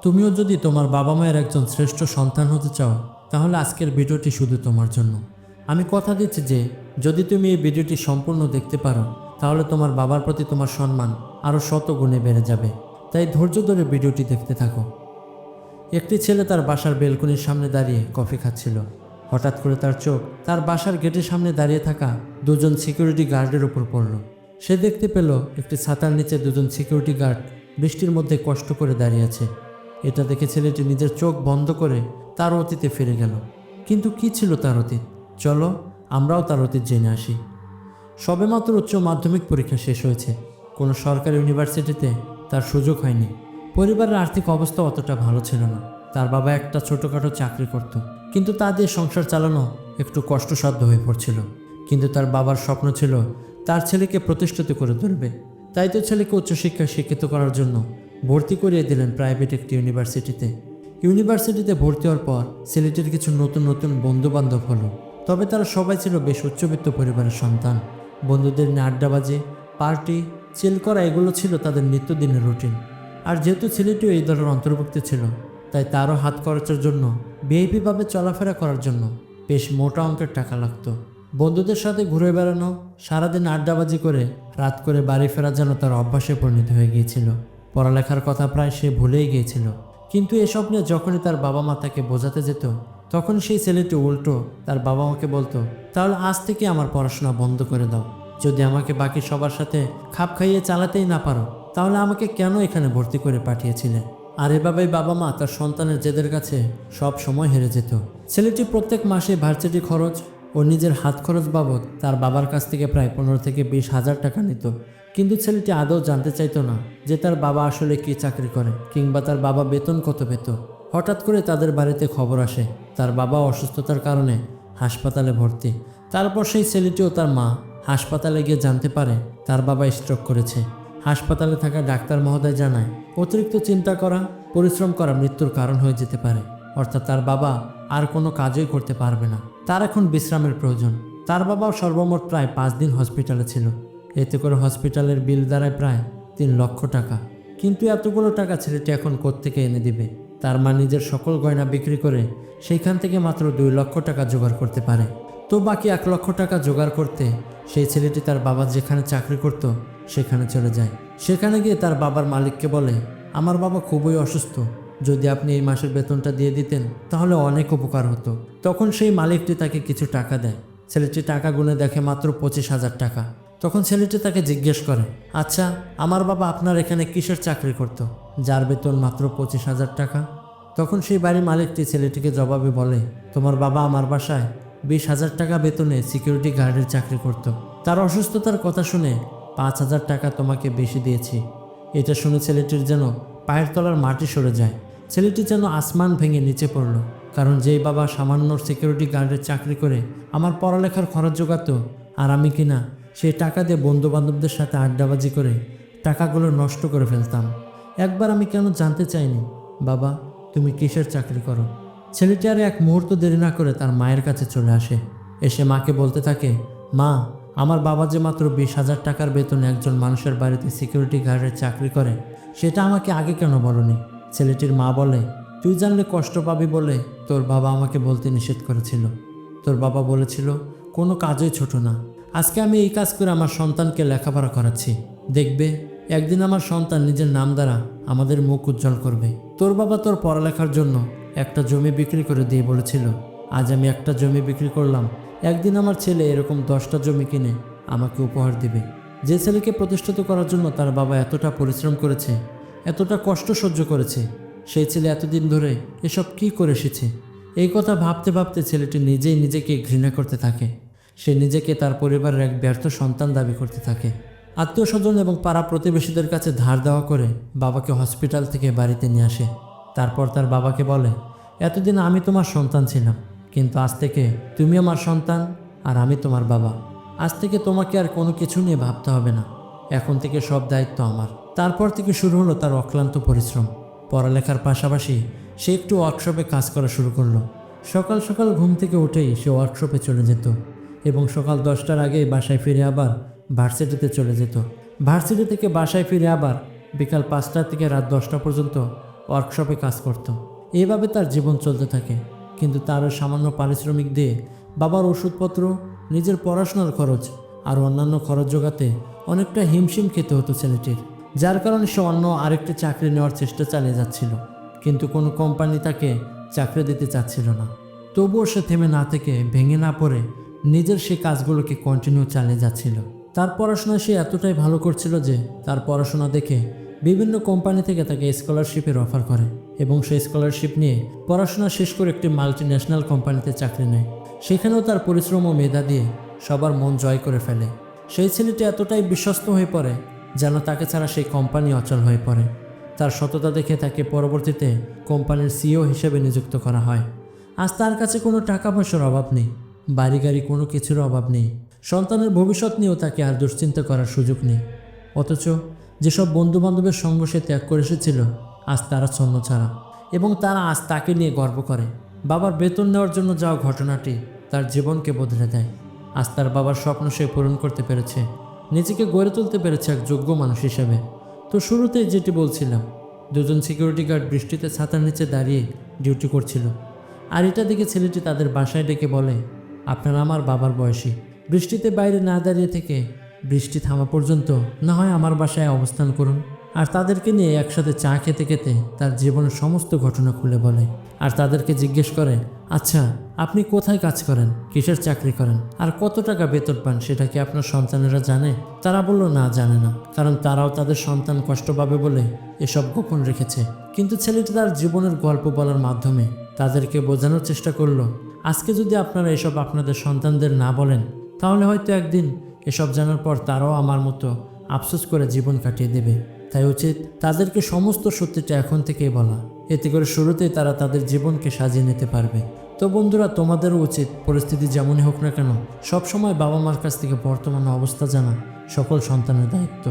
তুমিও যদি তোমার বাবা মায়ের একজন শ্রেষ্ঠ সন্তান হতে চাও তাহলে আজকের ভিডিওটি শুধু তোমার জন্য। আমি কথা দিচ্ছি যে যদি তুমি এই ভিডিওটি সম্পূর্ণ দেখতে পারো তাহলে তোমার বাবার প্রতি তোমার সম্মান আরও শত গুণে বেড়ে যাবে। তাই ধৈর্য ধরে ভিডিওটি দেখতে থাকো। একটি ছেলে তার বাসার বেলকনির সামনে দাঁড়িয়ে কফি খাচ্ছিল। হঠাৎ করে তার চোখ তার বাসার গেটের সামনে দাঁড়িয়ে থাকা দুজন সিকিউরিটি গার্ডের উপর পড়ল। সে দেখতে পেল একটি ছাতার নিচে দুজন সিকিউরিটি গার্ড বৃষ্টির মধ্যে কষ্ট করে দাঁড়িয়ে আছে। এটা দেখে ছেলেটি নিজের চোখ বন্ধ করে তার অতীতে ফিরে গেল। কিন্তু কি ছিল তার অতীত? চলো আমরাও তার অতীত জেনে আসি। সবেমাত্র উচ্চ মাধ্যমিক পরীক্ষা শেষ হয়েছে। কোনো সরকারি ইউনিভার্সিটিতে তার সুযোগ হয়নি। পরিবারের আর্থিক অবস্থা অতটা ভালো ছিল না। তার বাবা একটা ছোটোখাটো চাকরি করত, কিন্তু তা দিয়ে সংসার চালানো একটু কষ্টসাধ্য হয়ে পড়ছিল। কিন্তু তার বাবার স্বপ্ন ছিল তার ছেলেকে প্রতিষ্ঠিত করে তুলবে। তাই তো ছেলেকে উচ্চশিক্ষায় শিক্ষিত করার জন্য ভর্তি করিয়ে দিলেন প্রাইভেট একটি ইউনিভার্সিটিতে। ইউনিভার্সিটিতে ভর্তি হওয়ার পর ছেলেটির কিছু নতুন নতুন বন্ধুবান্ধব হলো। তবে তারা সবাই ছিল বেশ উচ্চবিত্ত পরিবারের সন্তান। বন্ধুদের নিয়ে আড্ডাবাজি, পার্টি, চিল করা এগুলো ছিল তাদের নিত্যদিনের রুটিন। আর যেহেতু ছেলেটিও এই দলের অন্তর্ভুক্ত ছিল, তাই তারও হাত খরচের জন্য ভিআইপিভাবে চলাফেরা করার জন্য বেশ মোটা অঙ্কের টাকা লাগতো। বন্ধুদের সাথে ঘুরে বেড়ানো, সারাদিন আড্ডাবাজি করে রাত করে বাড়ি ফেরা যেন তার অভ্যাসে পরিণত হয়ে গিয়েছিল। পড়ালেখার কথা প্রায় সে ভুলেই গিয়েছিল। কিন্তু এসব নিয়ে যখনই তার বাবা মা তাকে বোঝাতে যেত তখন সেই ছেলেটি উল্টো তার বাবা মাকে বলতো, তাহলে আজ থেকে আমার পড়াশোনা বন্ধ করে দাও। যদি আমাকে বাকি সবার সাথে খাপ খাইয়ে চালাতেই না পারো তাহলে আমাকে কেন এখানে ভর্তি করে পাঠিয়েছিলে? আর এভাবেই বাবা মা তার সন্তানের জেদের কাছে সব সময় হেরে যেত। ছেলেটি প্রত্যেক মাসে ভার্সিটি খরচ ও নিজের হাত খরচ বাবদ তার বাবার কাছ থেকে প্রায় 15 থেকে 20 হাজার টাকা নিত। কিন্তু ছেলেটি আদৌ জানতে চাইতো না যে তার বাবা আসলে কি চাকরি করে কিংবা তার বাবা বেতন কত পেত। হঠাৎ করে তাদের বাড়িতে খবর আসে তার বাবা অসুস্থতার কারণে হাসপাতালে ভর্তি। তারপর সেই ছেলেটিও তার মা হাসপাতালে গিয়ে জানতে পারে তার বাবা স্ট্রোক করেছে। হাসপাতালে থাকা ডাক্তার মহোদয় জানায় অতিরিক্ত চিন্তা করা, পরিশ্রম করা মৃত্যুর কারণ হয়ে যেতে পারে। অর্থাৎ তার বাবা আর কোনো কাজই করতে পারবে না, তার এখন বিশ্রামের প্রয়োজন। তার বাবাও সর্বমোট প্রায় 5 দিন হসপিটালে ছিল। এতে করে হসপিটালের বিল দাঁড়ায় প্রায় 3 লক্ষ টাকা। কিন্তু এতগুলো টাকা ছেলেটি এখন কোত্থেকে এনে দিবে? তার মা নিজের সকল গয়না বিক্রি করে সেইখান থেকে মাত্র 2 লক্ষ টাকা জোগাড় করতে পারে। তো বাকি 1 লক্ষ টাকা জোগাড় করতে সেই ছেলেটি তার বাবা যেখানে চাকরি করত সেখানে চলে যায়। সেখানে গিয়ে তার বাবার মালিককে বলে, আমার বাবা খুবই অসুস্থ, যদি আপনি এই মাসের বেতনটা দিয়ে দিতেন তাহলে অনেক উপকার হতো। তখন সেই মালিকটি তাকে কিছু টাকা দেয়। ছেলেটি টাকা গুনে দেখে মাত্র 25,000 টাকা। তখন ছেলেটি তাকে জিজ্ঞেস করে, আচ্ছা আমার বাবা আপনার এখানে কিসের চাকরি করত যার বেতন মাত্র 25,000 টাকা? তখন সেই বাড়ির মালিকটি ছেলেটিকে জবাবে বলে, তোমার বাবা আমার বাসায় 20,000 টাকা বেতনে সিকিউরিটি গার্ডের চাকরি করত। তার অসুস্থতার কথা শুনে 5,000 টাকা তোমাকে বেশি দিয়েছি। এটা শুনে ছেলেটির যেন পায়ের তলার মাটি সরে যায়। ছেলেটি যেন আসমান ভেঙে নিচে পড়ল। কারণ যেই বাবা সামান্য সিকিউরিটি গার্ডের চাকরি করে আমার পড়ালেখার খরচ জোগাতো, আর আমি কিনা সেই টাকা দিয়ে বন্ধুবান্ধবদের সাথে আড্ডাবাজি করে টাকাগুলো নষ্ট করে ফেলতাম। একবার আমি কেন জানতে চাইনি, বাবা তুমি কিসের চাকরি করো? ছেলেটি আর এক মুহূর্ত দেরি না করে তার মায়ের কাছে চলে আসে। এসে মাকে বলতে থাকে, মা আমার বাবা যে মাত্র 20,000 টাকার বেতনে একজন মানুষের বাড়িতে সিকিউরিটি গার্ডের চাকরি করে সেটা আমাকে আগে কেন বলনি? ছেলেটির মা বলে, তুই জানলে কষ্ট পাবি বলে তোর বাবা আমাকে বলতে নিষেধ করেছিল। তোর বাবা বলেছিল কোনো কাজই ছোট না। আজকে আমি এই কাজ করে আমার সন্তানকে লেখাপড়া করাচ্ছি। দেখবে একদিন আমার সন্তান নিজের নাম দ্বারা আমাদের মুখ উজ্জ্বল করবে। তোর বাবা তোর পড়ালেখার জন্য একটা জমি বিক্রি করে দিয়ে বলেছিল, আজ আমি একটা জমি বিক্রি করলাম, একদিন আমার ছেলে এরকম 10টা জমি কিনে আমাকে উপহার দিবে। যে ছেলেকে প্রতিষ্ঠিত করার জন্য তার বাবা এতটা পরিশ্রম করেছে, এতটা কষ্ট সহ্য করেছে, সেই ছেলে এতদিন ধরে এসব কি করে এসেছে? এই কথা ভাবতে ভাবতে ছেলেটি নিজেই নিজেকে ঘৃণা করতে থাকে। সে নিজেকে তার পরিবারের এক ব্যর্থ সন্তান দাবি করতে থাকে। আত্মীয় স্বজন এবং পাড়া প্রতিবেশীদের কাছে ধার দেওয়া করে বাবাকে হসপিটাল থেকে বাড়িতে নিয়ে আসে। তারপর তার বাবাকে বলে, এতদিন আমি তোমার সন্তান ছিলাম, কিন্তু আজ থেকে তুমি আমার সন্তান আর আমি তোমার বাবা। আজ থেকে তোমাকে আর কোনো কিছু নিয়ে ভাবতে হবে না, এখন থেকে সব দায়িত্ব আমার। তারপর থেকে শুরু হলো তার অক্লান্ত পরিশ্রম। পড়ালেখার পাশাপাশি সে একটু ওয়ার্কশপে কাজ করা শুরু করলো। সকাল সকাল ঘুম থেকে উঠেই সে ওয়ার্কশপে চলে যেত এবং সকাল 10টার আগেই বাসায় ফিরে আবার ভার্সিটিতে চলে যেত। ভার্সিটি থেকে বাসায় ফিরে আবার বিকাল 5টা থেকে রাত 10টা পর্যন্ত ওয়ার্কশপে কাজ করত। এইভাবে তার জীবন চলতে থাকে, কিন্তু তারও সামান্য পারিশ্রমিক দিয়ে বাবার ওষুধপত্র, নিজের পড়াশোনার খরচ আর অন্যান্য খরচ জোগাতে অনেকটা হিমশিম খেতে হতো ছেলেটির, যার কারণে সে অন্য আরেকটি চাকরি নেওয়ার চেষ্টা চালিয়ে যাচ্ছিল, কিন্তু কোনো কোম্পানি তাকে চাকরি দিতে চাচ্ছিল না। তবুও সে থেমে না থেকে, ভেঙে না পড়ে নিজের সেই কাজগুলোকে কন্টিনিউ চালিয়ে যাচ্ছিল। তার পড়াশোনা সে এতটাই ভালো করছিল যে তার পড়াশোনা দেখে বিভিন্ন কোম্পানি থেকে তাকে স্কলারশিপের অফার করে এবং সেই স্কলারশিপ নিয়ে পড়াশোনা শেষ করে একটি মাল্টিন্যাশনাল কোম্পানিতে চাকরি নেয়। সেখানেও তার পরিশ্রম ও মেধা দিয়ে সবার মন জয় করে ফেলে। সেই ছেলেটি এতটাই বিশ্বস্ত হয়ে পড়ে যেন তাকে ছাড়া সেই কোম্পানি অচল হয়ে পড়ে। তার সততা দেখে তাকে পরবর্তীতে কোম্পানির সিইও হিসেবে নিযুক্ত করা হয়। আজ তার কাছে কোনো টাকা পয়সার অভাব নেই, বাড়ি গাড়ি কোনো কিছুর অভাব নেই, সন্তানের ভবিষ্যৎ নিয়েও তাকে আর দুশ্চিন্তা করার সুযোগ নেই। অথচ যেসব বন্ধুবান্ধবের সঙ্গ সে ত্যাগ করে এসেছিল, আজ তারা ছন্ন ছাড়া, এবং তারা আজ তাকে নিয়ে গর্ব করে। বাবার বেতন নেওয়ার জন্য যাওয়া ঘটনাটি তার জীবনকে বদলে দেয়। আজ তার বাবার স্বপ্ন সে পূরণ করতে পেরেছে, নিজেকে গড়ে তুলতে পেরেছে এক যোগ্য মানুষ হিসেবে। তো শুরুতেই যেটি বলছিলাম, দুজন সিকিউরিটি গার্ড বৃষ্টিতে ছাতার নিচে দাঁড়িয়ে ডিউটি করছিল, আর এটা দেখে ছেলেটি তাদের বাসায় ডেকে বলে, আপনারা আমার বাবার বয়সী, বৃষ্টিতে বাইরে না দাঁড়িয়ে থেকে বৃষ্টি থামা পর্যন্ত না হয় আমার বাসায় অবস্থান করুন। আর তাদেরকে নিয়ে একসাথে চা খেতে খেতে তার জীবনের সমস্ত ঘটনা খুলে বলে, আর তাদেরকে জিজ্ঞেস করে, আচ্ছা আপনি কোথায় কাজ করেন, কিসের চাকরি করেন, আর কত টাকা বেতন পান, সেটা কি আপনার সন্তানেরা জানে? তারা বলল, না, জানে না, কারণ তারাও তাদের সন্তান কষ্ট পাবে বলে এসব গোপন রেখেছে। কিন্তু ছেলেটি তার জীবনের গল্প বলার মাধ্যমে তাদেরকে বোঝানোর চেষ্টা করলো, আজকে যদি আপনারা এসব আপনাদের সন্তানদের না বলেন, তাহলে হয়তো একদিন এসব জানার পর তারাও আমার মতো আফসোস করে জীবন কাটিয়ে দেবে। তাই উচিত তাদেরকে সমস্ত সত্যিটা এখন থেকেই বলা, এতে করে শুরুতেই তারা তাদের জীবনকে সাজিয়ে নিতে পারবে। তো বন্ধুরা, তোমাদেরও উচিত পরিস্থিতি যেমনই হোক না কেন, সবসময় বাবা মার কাছ থেকে বর্তমান অবস্থা জানা সকল সন্তানের দায়িত্ব।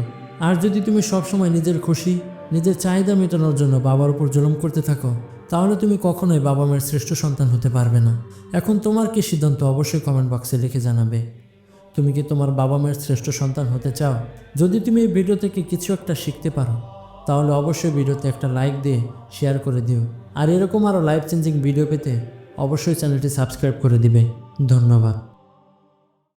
আর যদি তুমি সবসময় নিজের খুশি, নিজের চাহিদা মেটানোর জন্য বাবার উপর জুলুম করতে থাকো, তাহলে তুমি কখনোই বাবা মায়ের শ্রেষ্ঠ সন্তান হতে পারবে না। এখন তোমার কি সিদ্ধান্ত, অবশ্যই কমেন্ট বক্সে লিখে জানাবে। তুমি কি তোমার বাবা মায়ের শ্রেষ্ঠ সন্তান হতে চাও? যদি তুমি এই ভিডিও থেকে কিছু একটা শিখতে পারো, তাহলে অবশ্যই ভিডিওতে একটা লাইক দিয়ে শেয়ার করে দিও। আর এরকম আরও লাইফ চেঞ্জিং ভিডিও পেতে অবশ্যই চ্যানেলটি সাবস্ক্রাইব করে দিবে। ধন্যবাদ।